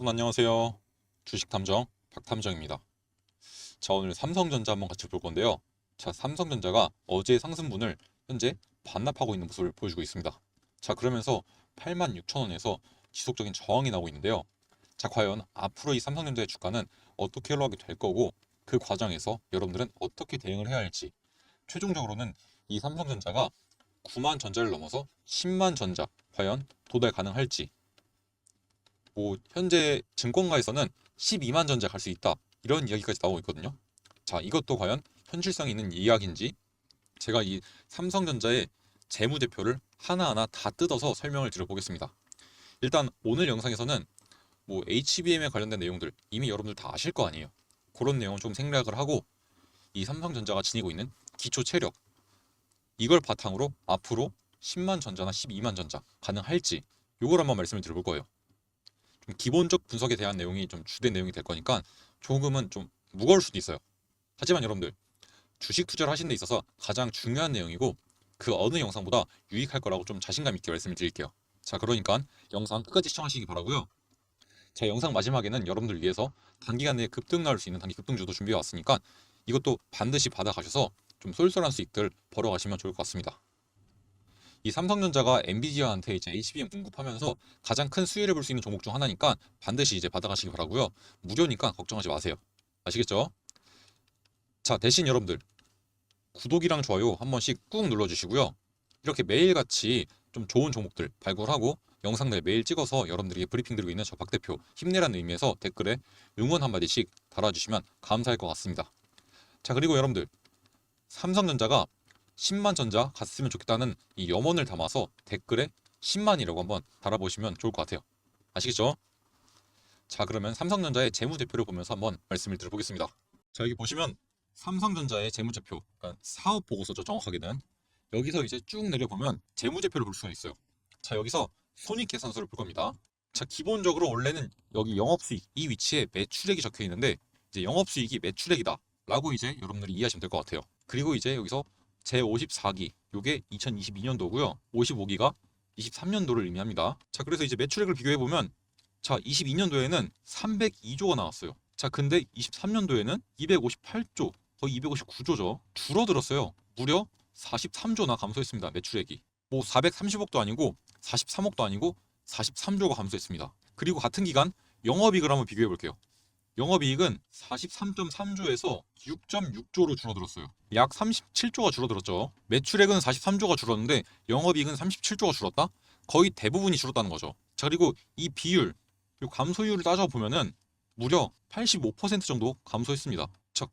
여러분 안녕하세요. 주식탐정 박탐정입니다. 자, 오늘 삼성전자 한번 같이 볼 건데요. 자, 삼성전자가 어제 상승분을 현재 반납하고 있는 모습을 보여주고 있습니다. 자, 그러면서 86,000원에서 지속적인 저항이 나오고 있는데요. 자, 과연 앞으로 이 삼성전자의 주가는 어떻게 흘러가게 될 거고, 그 과정에서 여러분들은 어떻게 대응을 해야 할지, 최종적으로는 이 삼성전자가 9만 전자를 넘어서 10만 전자 과연 도달 가능할지, 현재 증권가에서는 12만 전자 갈 수 있다, 이런 이야기까지 나오고 있거든요. 자, 이것도 과연 현실성이 있는 이야기인지 제가 이 삼성전자의 재무제표를 하나하나 다 뜯어서 설명을 드려보겠습니다. 일단 오늘 영상에서는 HBM에 관련된 내용들 이미 여러분들 다 아실 거 아니에요. 그런 내용을 좀 생략을 하고, 이 삼성전자가 지니고 있는 기초 체력, 이걸 바탕으로 앞으로 10만 전자나 12만 전자 가능할지, 요걸 한번 말씀을 드려볼 거예요. 좀 기본적 분석에 대한 내용이 좀 주된 내용이 될 거니까 조금은 좀 무거울 수도 있어요. 하지만 여러분들, 주식 투자를 하시는 데 있어서 가장 중요한 내용이고, 그 어느 영상보다 유익할 거라고 좀 자신감 있게 말씀을 드릴게요. 자, 그러니까 영상 끝까지 시청하시기 바라고요. 자, 영상 마지막에는 여러분들 위해서 단기간 내에 급등 나올 수 있는 단기 급등주도 준비해 왔으니까 이것도 반드시 받아가셔서 좀 쏠쏠한 수익들 벌어가시면 좋을 것 같습니다. 이 삼성전자가 엔비디아한테 이제 HBM 공급하면서 가장 큰 수혜를 볼 수 있는 종목 중 하나니까 반드시 이제 받아가시기 바라고요. 무료니까 걱정하지 마세요. 아시겠죠? 자, 대신 여러분들 구독이랑 좋아요 한 번씩 꾹 눌러주시고요. 이렇게 매일같이 좀 좋은 종목들 발굴하고 영상들 매일 찍어서 여러분들에게 브리핑 드리고 있는 저 박 대표 힘내라는 의미에서 댓글에 응원 한마디씩 달아주시면 감사할 것 같습니다. 자, 그리고 여러분들, 삼성전자가 10만 전자 갔으면 좋겠다는 이 염원을 담아서 댓글에 10만이라고 한번 달아보시면 좋을 것 같아요. 아시겠죠? 자, 그러면 삼성전자의 재무제표를 보면서 한번 말씀을 드려보겠습니다. 자, 여기 보시면 삼성전자의 재무제표, 그러니까 사업 보고서죠, 정확하게는. 여기서 이제 쭉 내려보면 재무제표를 볼 수가 있어요. 자, 여기서 손익계산서를 볼 겁니다. 자, 기본적으로 원래는 여기 영업수익 이 위치에 매출액이 적혀 있는데, 이제 영업수익이 매출액이다 라고 이제 여러분들이 이해하시면 될 것 같아요. 그리고 이제 여기서 제54기, 요게 2022년도고요. 55기가 23년도를 의미합니다. 자, 그래서 이제 매출액을 비교해보면, 자, 22년도에는 302조가 나왔어요. 자, 근데 23년도에는 258조, 거의 259조죠. 줄어들었어요. 무려 43조나 감소했습니다. 매출액이. 430억도 아니고 43억도 아니고 43조가 감소했습니다. 그리고 같은 기간 영업이익을 한번 비교해 볼게요. 영업이익은 43.3조에서 6.6조로 줄어들었어요. 약 37조가 줄어들었죠. 매출액은 43조가 줄었는데 영업이익은 37조가 줄었다? 거의 대부분이 줄었다는 거죠. 자, 그리고 이 비율, 그리고 감소율을 따져보면은 무려 85% 정도 감소했습니다. 자,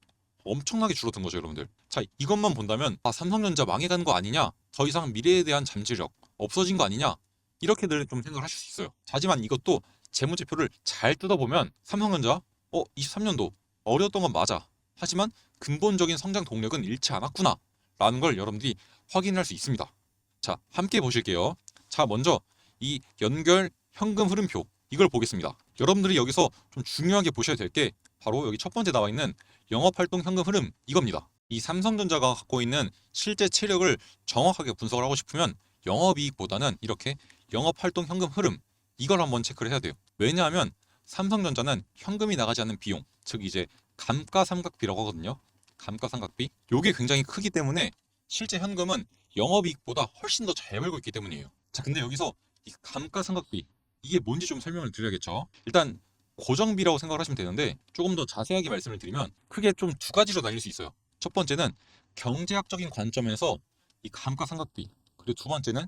엄청나게 줄어든 거죠, 여러분들. 자, 이것만 본다면 삼성전자 망해가는 거 아니냐, 더 이상 미래에 대한 잠재력 없어진 거 아니냐, 이렇게들 좀 생각을 하실 수 있어요. 하지만 이것도 재무제표를 잘 뜯어보면 삼성전자 23년도 어려웠던 건 맞아, 하지만 근본적인 성장 동력은 잃지 않았구나 라는 걸 여러분들이 확인할 수 있습니다. 자, 함께 보실게요. 자, 먼저 이 연결 현금 흐름표, 이걸 보겠습니다. 여러분들이 여기서 좀 중요하게 보셔야 될 게 바로 여기 첫 번째 나와 있는 영업활동 현금 흐름, 이겁니다. 이 삼성전자가 갖고 있는 실제 체력을 정확하게 분석을 하고 싶으면 영업이익보다는 이렇게 영업활동 현금 흐름, 이걸 한번 체크를 해야 돼요. 왜냐하면 삼성전자는 현금이 나가지 않는 비용, 즉 이제 감가상각비라고 하거든요. 감가상각비, 요게 굉장히 크기 때문에 실제 현금은 영업이익보다 훨씬 더 잘 벌고 있기 때문이에요. 자, 근데 여기서 이 감가상각비, 이게 뭔지 좀 설명을 드려야겠죠. 일단 고정비라고 생각을 하시면 되는데, 조금 더 자세하게 말씀을 드리면 크게 좀 두 가지로 나뉠 수 있어요. 첫 번째는 경제학적인 관점에서 이 감가상각비, 그리고 두 번째는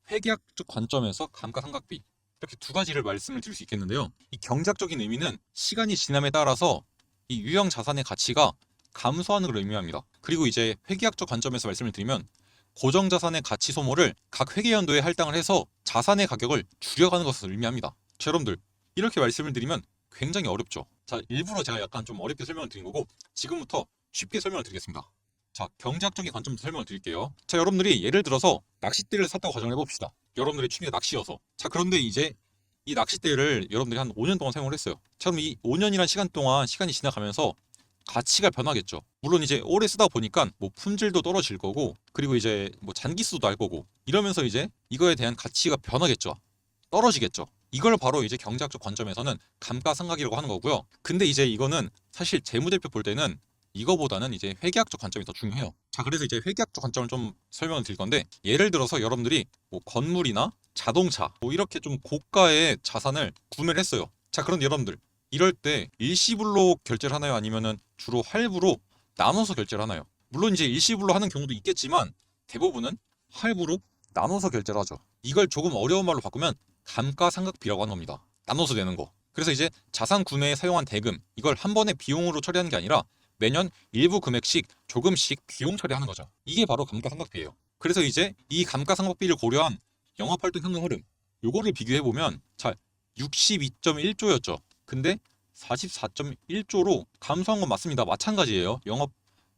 회계학적 관점에서 감가상각비, 이렇게 두 가지를 말씀을 드릴 수 있겠는데요. 이 경제학적인 의미는 시간이 지남에 따라서 이 유형 자산의 가치가 감소하는 걸 의미합니다. 그리고 이제 회계학적 관점에서 말씀을 드리면 고정자산의 가치 소모를 각 회계연도에 할당을 해서 자산의 가격을 줄여가는 것을 의미합니다. 자, 여러분들, 이렇게 말씀을 드리면 굉장히 어렵죠. 자, 일부러 제가 약간 좀 어렵게 설명을 드린 거고, 지금부터 쉽게 설명을 드리겠습니다. 자, 경제학적인 관점부터 설명을 드릴게요. 자, 여러분들이 예를 들어서 낚싯대를 샀다고 가정을 해봅시다. 여러분들의 취미가 낚시여서. 자, 그런데 이제 이 낚싯대를 여러분들이 한 5년 동안 사용을 했어요. 자, 그럼 이 5년이란 시간 동안 시간이 지나가면서 가치가 변하겠죠. 물론 이제 오래 쓰다 보니까 품질도 떨어질 거고, 그리고 이제 잔기수도 날 거고, 이러면서 이제 이거에 대한 가치가 변하겠죠. 떨어지겠죠. 이걸 바로 이제 경제학적 관점에서는 감가상각이라고 하는 거고요. 근데 이제 이거는 사실 재무제표 볼 때는 이거보다는 이제 회계학적 관점이 더 중요해요. 자, 그래서 이제 회계학적 관점을 좀 설명을 드릴 건데, 예를 들어서 여러분들이 뭐 건물이나 자동차 뭐 이렇게 좀 고가의 자산을 구매를 했어요. 자, 그런데 여러분들 이럴 때 일시불로 결제를 하나요? 아니면은 주로 할부로 나눠서 결제를 하나요? 물론 이제 일시불로 하는 경우도 있겠지만 대부분은 할부로 나눠서 결제를 하죠. 이걸 조금 어려운 말로 바꾸면 감가상각비라고 하는 겁니다. 나눠서 내는 거. 그래서 이제 자산 구매에 사용한 대금, 이걸 한 번에 비용으로 처리하는 게 아니라 매년 일부 금액씩 조금씩 비용 처리하는 거죠. 이게 바로 감가상각비예요. 그래서 이제 이 감가상각비를 고려한 영업활동 현금 흐름, 요거를 비교해 보면 자, 62.1조였죠. 근데 44.1조로 감소한 건 맞습니다. 마찬가지예요.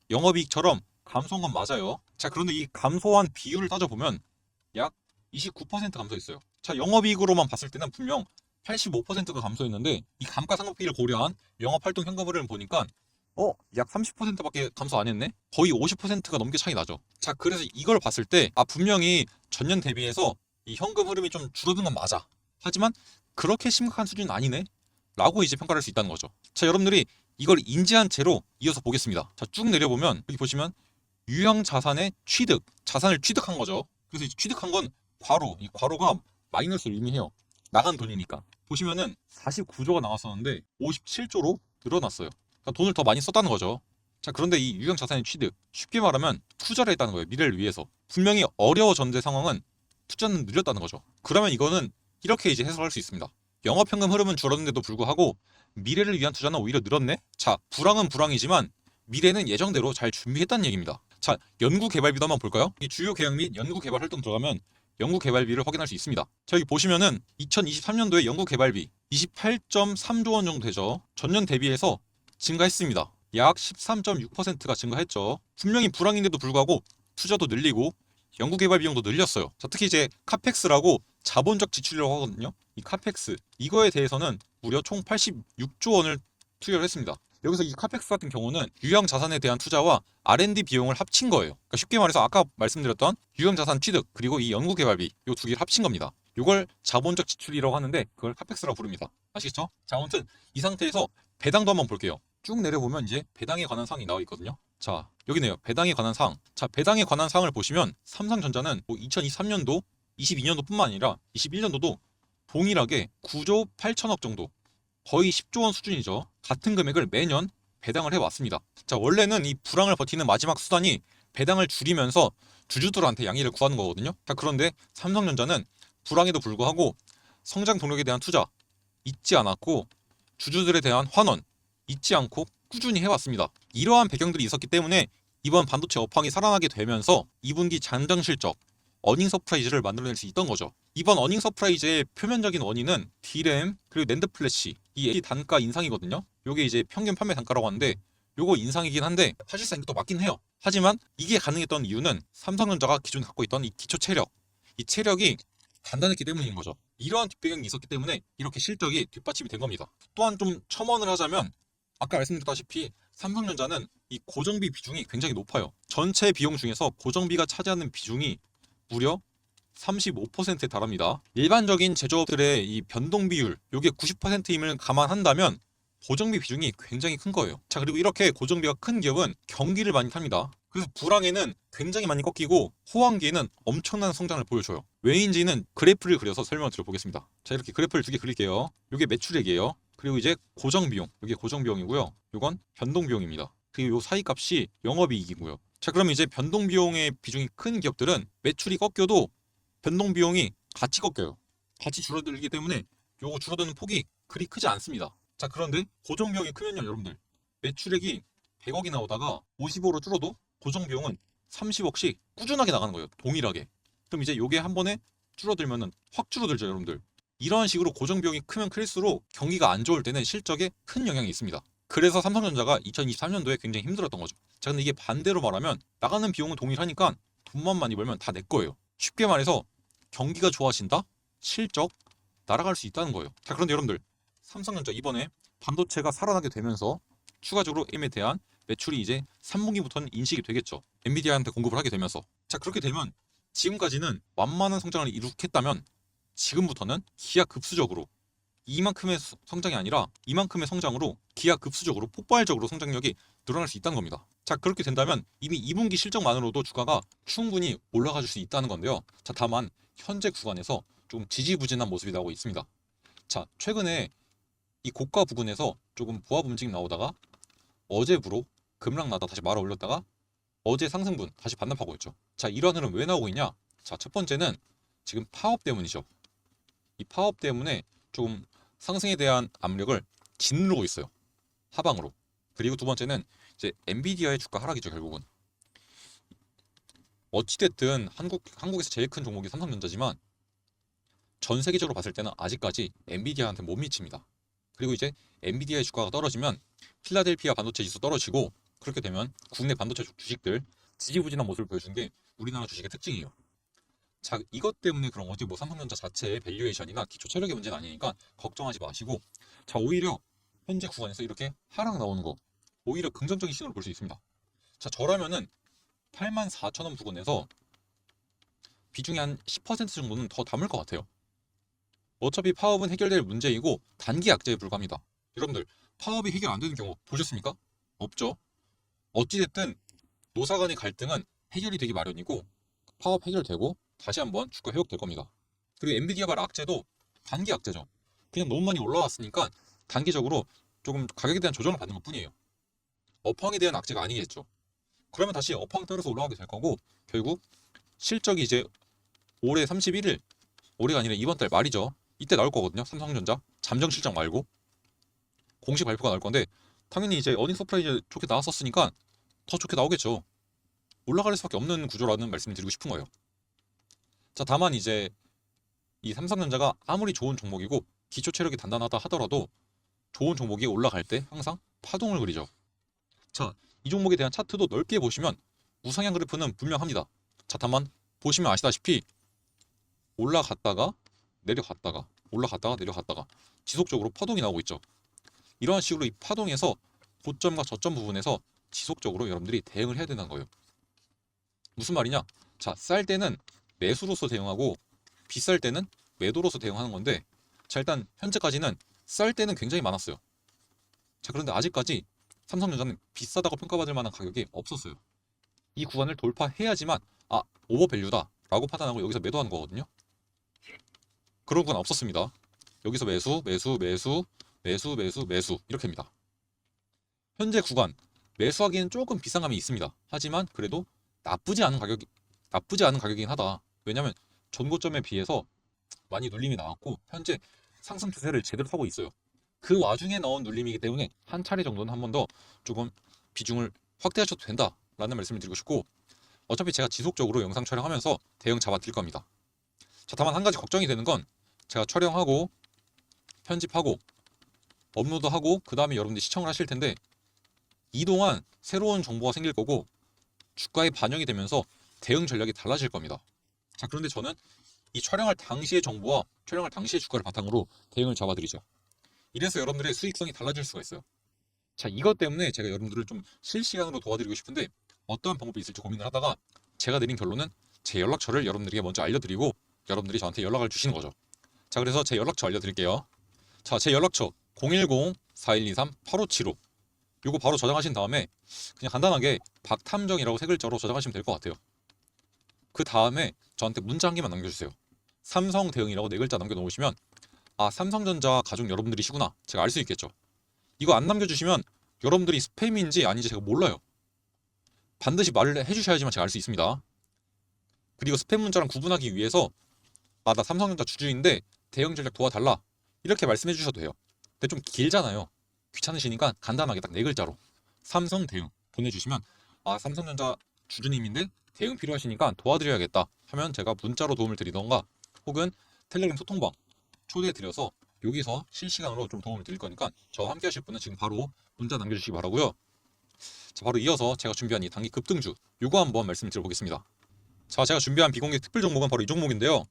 영업이익처럼 감소한 건 맞아요. 자, 그런데 이 감소한 비율을 따져보면 약 29% 감소했어요. 자, 영업이익으로만 봤을 때는 분명 85%가 감소했는데 이 감가상각비를 고려한 영업활동 현금 흐름을 보니까 약 30%밖에 감소 안 했네? 거의 50%가 넘게 차이 나죠. 자, 그래서 이걸 봤을 때 분명히 전년 대비해서 이 현금 흐름이 좀 줄어든 건 맞아. 하지만 그렇게 심각한 수준은 아니네? 라고 이제 평가를 할 수 있다는 거죠. 자, 여러분들이 이걸 인지한 채로 이어서 보겠습니다. 자, 쭉 내려보면 여기 보시면 유형 자산의 취득, 자산을 취득한 거죠. 그래서 이제 취득한 건 괄호, 이 괄호가 마이너스를 의미해요. 나간 돈이니까. 보시면은 49조가 나왔었는데 57조로 늘어났어요. 그러니까 돈을 더 많이 썼다는 거죠. 자, 그런데 이 유형 자산의 취득, 쉽게 말하면 투자를 했다는 거예요. 미래를 위해서. 분명히 어려워졌는데 상황은 투자는 느렸다는 거죠. 그러면 이거는 이렇게 이제 해석할 수 있습니다. 영업현금 흐름은 줄었는데도 불구하고 미래를 위한 투자는 오히려 늘었네? 자, 불황은 불황이지만 미래는 예정대로 잘 준비했다는 얘기입니다. 자, 연구개발비도 한번 볼까요? 이 주요 계약 및 연구개발 활동 들어가면 연구개발비를 확인할 수 있습니다. 자, 여기 보시면은 2023년도에 연구개발비 28.3조 원 정도 되죠. 전년 대비해서 증가했습니다. 약 13.6%가 증가했죠. 분명히 불황인데도 불구하고 투자도 늘리고 연구개발 비용도 늘렸어요. 자, 특히 이제 카펙스라고 자본적 지출이라고 하거든요. 이 카펙스 이거에 대해서는 무려 총 86조 원을 투여를 했습니다. 여기서 이 카펙스 같은 경우는 유형 자산에 대한 투자와 R&D 비용을 합친 거예요. 그러니까 쉽게 말해서 아까 말씀드렸던 유형 자산 취득 그리고 이 연구개발비 이 두 개를 합친 겁니다. 이걸 자본적 지출이라고 하는데 그걸 카펙스라고 부릅니다. 아시겠죠? 자, 아무튼 이 상태에서 배당도 한번 볼게요. 쭉 내려보면 이제 배당에 관한 사항이 나와 있거든요. 자, 여기네요. 배당에 관한 사항. 자, 배당에 관한 사항을 보시면 삼성전자는 뭐 2023년도, 22년도뿐만 아니라 21년도도 동일하게 9조 8천억 정도, 거의 10조 원 수준이죠. 같은 금액을 매년 배당을 해왔습니다. 자, 원래는 이 불황을 버티는 마지막 수단이 배당을 줄이면서 주주들한테 양해를 구하는 거거든요. 자, 그런데 삼성전자는 불황에도 불구하고 성장 동력에 대한 투자 잊지 않았고 주주들에 대한 환원 잊지 않고 꾸준히 해왔습니다. 이러한 배경들이 있었기 때문에 이번 반도체 업황이 살아나게 되면서 2분기 잠정 실적 어닝 서프라이즈를 만들어낼 수 있던 거죠. 이번 어닝 서프라이즈의 표면적인 원인은 D램 그리고 낸드 플래시 이 단가 인상이거든요. 요게 이제 평균 판매 단가라고 하는데 요거 인상이긴 한데 사실상 이것도 맞긴 해요. 하지만 이게 가능했던 이유는 삼성전자가 기존에 갖고 있던 이 기초 체력, 이 체력이 단단했기 때문인 거죠. 이러한 뒷배경이 있었기 때문에 이렇게 실적이 뒷받침이 된 겁니다. 또한 좀 첨언을 하자면 아까 말씀드렸다시피 삼성전자는 이 고정비 비중이 굉장히 높아요. 전체 비용 중에서 고정비가 차지하는 비중이 무려 35%에 달합니다. 일반적인 제조업들의 이 변동 비율, 요게 90%임을 감안한다면 고정비 비중이 굉장히 큰 거예요. 자, 그리고 이렇게 고정비가 큰 기업은 경기를 많이 탑니다. 그래서 불황에는 굉장히 많이 꺾이고 호황기에는 엄청난 성장을 보여줘요. 왜인지는 그래프를 그려서 설명을 드려보겠습니다. 자, 이렇게 그래프를 두 개 그릴게요. 요게 매출액이에요. 그리고 이제 고정비용, 이게 고정비용이고요. 요건 변동비용입니다. 그리고 요 사이 값이 영업이익이고요. 자, 그럼 이제 변동비용의 비중이 큰 기업들은 매출이 꺾여도 변동비용이 같이 꺾여요. 같이 줄어들기 때문에 요거 줄어드는 폭이 그리 크지 않습니다. 자, 그런데 고정비용이 크면요, 여러분들 매출액이 100억이 나오다가 50억으로 줄어도 고정비용은 30억씩 꾸준하게 나가는 거예요. 동일하게. 그럼 이제 요게 한 번에 줄어들면은 확 줄어들죠, 여러분들. 이런 식으로 고정비용이 크면 클수록 경기가 안 좋을 때는 실적에 큰 영향이 있습니다. 그래서 삼성전자가 2023년도에 굉장히 힘들었던 거죠. 자, 근데 이게 반대로 말하면 나가는 비용은 동일하니까 돈만 많이 벌면 다 내 거예요. 쉽게 말해서 경기가 좋아진다? 실적 날아갈 수 있다는 거예요. 자, 그런데 여러분들 삼성전자 이번에 반도체가 살아나게 되면서 추가적으로 M에 대한 매출이 이제 3분기부터는 인식이 되겠죠. 엔비디아한테 공급을 하게 되면서. 자, 그렇게 되면 지금까지는 완만한 성장을 이룩했다면 지금부터는 기하급수적으로 이만큼의 성장이 아니라 이만큼의 성장으로 기하급수적으로 폭발적으로 성장력이 늘어날 수 있다는 겁니다. 자, 그렇게 된다면 이미 2분기 실적만으로도 주가가 충분히 올라가 줄 수 있다는 건데요. 자, 다만 현재 구간에서 좀 지지부진한 모습이 나오고 있습니다. 자, 최근에 이 고가 부근에서 조금 보합 움직임 나오다가 어제부로 급락나다 다시 말아 올렸다가 어제 상승분 다시 반납하고 있죠. 자, 이런 흐름 왜 나오고 있냐? 자, 첫 번째는 지금 파업 때문이죠. 이 파업 때문에 좀 상승에 대한 압력을 짓누르고 있어요. 하방으로. 그리고 두 번째는 이제 엔비디아의 주가 하락이죠, 결국은. 어찌됐든 한국에서 제일 큰 종목이 삼성전자지만 전 세계적으로 봤을 때는 아직까지 엔비디아한테 못 미칩니다. 그리고 이제 엔비디아의 주가가 떨어지면 필라델피아 반도체 지수 떨어지고 그렇게 되면 국내 반도체 주식들 지지부진한 모습을 보여준 게 우리나라 주식의 특징이에요. 자, 이것 때문에 그런 거지 뭐 삼성전자 자체의 밸류에이션이나 기초 체력의 문제는 아니니까 걱정하지 마시고, 자, 오히려 현재 구간에서 이렇게 하락 나오는 거 오히려 긍정적인 신호를 볼 수 있습니다. 자, 저라면은 84,000원 부근에서 비중이 한 10% 정도는 더 담을 것 같아요. 어차피 파업은 해결될 문제이고 단기 약재에 불과합니다. 여러분들, 파업이 해결 안 되는 경우 보셨습니까? 없죠. 어찌됐든 노사 간의 갈등은 해결이 되기 마련이고 파업 해결되고 다시 한번 주가 회복될 겁니다. 그리고 엔비디아발 악재도 단기 악재죠. 그냥 너무 많이 올라왔으니까 단기적으로 조금 가격에 대한 조정을 받는 것 뿐이에요. 업황에 대한 악재가 아니겠죠. 그러면 다시 업황 따라서 올라가게 될 거고 결국 실적이 이제 올해 31일, 올해가 아니라 이번 달 말이죠. 이때 나올 거거든요. 삼성전자 잠정 실적 말고 공식 발표가 나올 건데 당연히 이제 어닝 서프라이즈 좋게 나왔었으니까 더 좋게 나오겠죠. 올라갈 수밖에 없는 구조라는 말씀을 드리고 싶은 거예요. 자, 다만 이제 이 삼성전자가 아무리 좋은 종목이고 기초 체력이 단단하다 하더라도 좋은 종목이 올라갈 때 항상 파동을 그리죠. 자, 이 종목에 대한 차트도 넓게 보시면 우상향 그래프는 분명합니다. 자, 다만 보시면 아시다시피 올라갔다가 내려갔다가 올라갔다가 내려갔다가 지속적으로 파동이 나오고 있죠. 이런 식으로 이 파동에서 고점과 저점 부분에서 지속적으로 여러분들이 대응을 해야 된다는 거예요. 무슨 말이냐? 자, 쌀 때는 매수로서 대응하고 비쌀 때는 매도로서 대응하는 건데, 자, 일단 현재까지는 쌀 때는 굉장히 많았어요. 자, 그런데 아직까지 삼성전자는 비싸다고 평가받을 만한 가격이 없었어요. 이 구간을 돌파해야지만 오버밸류다 라고 판단하고 여기서 매도하는 거거든요. 그런 구간 없었습니다. 여기서 매수 매수 매수 매수 매수 매수 이렇게입니다. 현재 구간 매수하기엔 조금 비싼 감이 있습니다. 하지만 그래도 나쁘지 않은 가격이긴 하다. 왜냐면 전고점에 비해서 많이 눌림이 나왔고 현재 상승 추세를 제대로 타고 있어요. 그 와중에 넣은 눌림이기 때문에 한 차례 정도는 한 번 더 조금 비중을 확대하셔도 된다라는 말씀을 드리고 싶고, 어차피 제가 지속적으로 영상 촬영하면서 대응 잡아드릴 겁니다. 자, 다만 한 가지 걱정이 되는 건 제가 촬영하고 편집하고 업로드하고 그 다음에 여러분들이 시청을 하실 텐데 이동안 새로운 정보가 생길 거고 주가에 반영이 되면서 대응 전략이 달라질 겁니다. 자, 그런데 저는 이 촬영할 당시의 정보와 촬영할 당시의 주가를 바탕으로 대응을 잡아드리죠. 이래서 여러분들의 수익성이 달라질 수가 있어요. 자, 이것 때문에 제가 여러분들을 좀 실시간으로 도와드리고 싶은데 어떠한 방법이 있을지 고민을 하다가 제가 내린 결론은 제 연락처를 여러분들에게 먼저 알려드리고 여러분들이 저한테 연락을 주시는 거죠. 자, 그래서 제 연락처 알려드릴게요. 자, 제 연락처 010-4123-8575 요거 바로 저장하신 다음에 그냥 간단하게 박탐정이라고 세 글자로 저장하시면 될 것 같아요. 그 다음에 저한테 문자 한 개만 남겨주세요. 삼성 대응이라고 네 글자 남겨놓으시면 삼성전자 가족 여러분들이시구나 제가 알 수 있겠죠. 이거 안 남겨주시면 여러분들이 스팸인지 아닌지 제가 몰라요. 반드시 말을 해주셔야지만 제가 알 수 있습니다. 그리고 스팸 문자랑 구분하기 위해서 나 삼성전자 주주인데 대응 전략 도와달라 이렇게 말씀해 주셔도 돼요. 근데 좀 길잖아요. 귀찮으시니까 간단하게 딱 네 글자로 삼성 대응 보내주시면 삼성전자 주주님인데 대응 필요하시니까 도와드려야겠다 하면 제가 문자로 도움을 드리던가 혹은 텔레그램 소통방 초대해 드려서 여기서 실시간으로 좀 도움을 드릴 거니까 저와 함께 하실 분은 지금 바로 문자 남겨주시기 바라고요. 자, 바로 이어서 제가 준비한 이 단기 급등주 요거 한번 말씀을 드려보겠습니다. 자, 제가 준비한 비공개 특별 종목은 바로 이 종목인데요.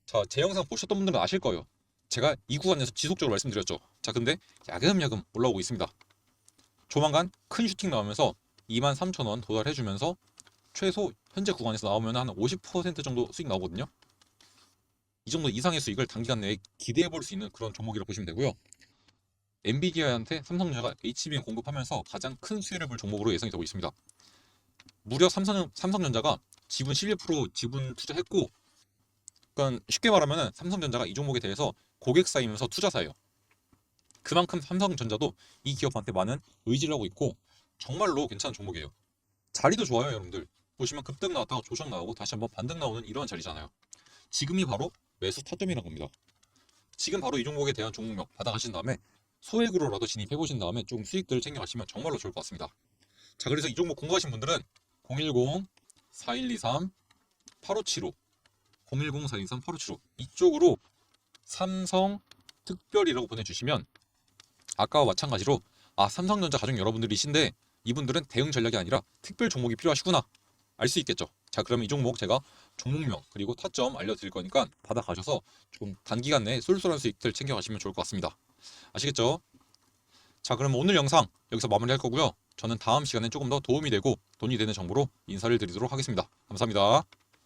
자, 제 영상 보셨던 분들은 아실 거예요. 제가 이 구간에서 지속적으로 말씀드렸죠. 자, 근데 야금야금 올라오고 있습니다. 조만간 큰 슈팅 나오면서 23,000원 도달해주면서 최소 현재 구간에서 나오면 한 50% 정도 수익 나오거든요. 이 정도 이상의 수익을 단기간 내에 기대해 볼 수 있는 그런 종목이라고 보시면 되고요. 엔비디아한테 삼성전자가 HBM 공급하면서 가장 큰 수혜를 볼 종목으로 예상이 되고 있습니다. 무려 삼성전자가 지분 11% 지분 투자했고, 그러니까 쉽게 말하면 삼성전자가 이 종목에 대해서 고객 사이면서 투자사예요. 그만큼 삼성전자도 이 기업한테 많은 의지를 하고 있고 정말로 괜찮은 종목이에요. 자리도 좋아요, 여러분들. 보시면 급등 나왔다가 조정 나오고 다시 한번 반등 나오는 이런 자리잖아요. 지금이 바로 매수 타점이라는 겁니다. 지금 바로 이 종목에 대한 종목명 받아가신 다음에 소액으로라도 진입해 보신 다음에 조금 수익들을 챙겨가시면 정말로 좋을 것 같습니다. 자, 그래서 이 종목 궁금하신 분들은 010-4123-8575 010-4123-8575 이쪽으로 삼성 특별이라고 보내주시면 아까와 마찬가지로 삼성전자 가족 여러분들이신데 이분들은 대응 전략이 아니라 특별 종목이 필요하시구나 알 수 있겠죠. 자, 그러면 이 종목 제가 종목명 그리고 타점 알려드릴 거니까 받아가셔서 좀 단기간 내에 쏠쏠한 수익들 챙겨가시면 좋을 것 같습니다. 아시겠죠? 자, 그럼 오늘 영상 여기서 마무리할 거고요. 저는 다음 시간에 조금 더 도움이 되고 돈이 되는 정보로 인사를 드리도록 하겠습니다. 감사합니다.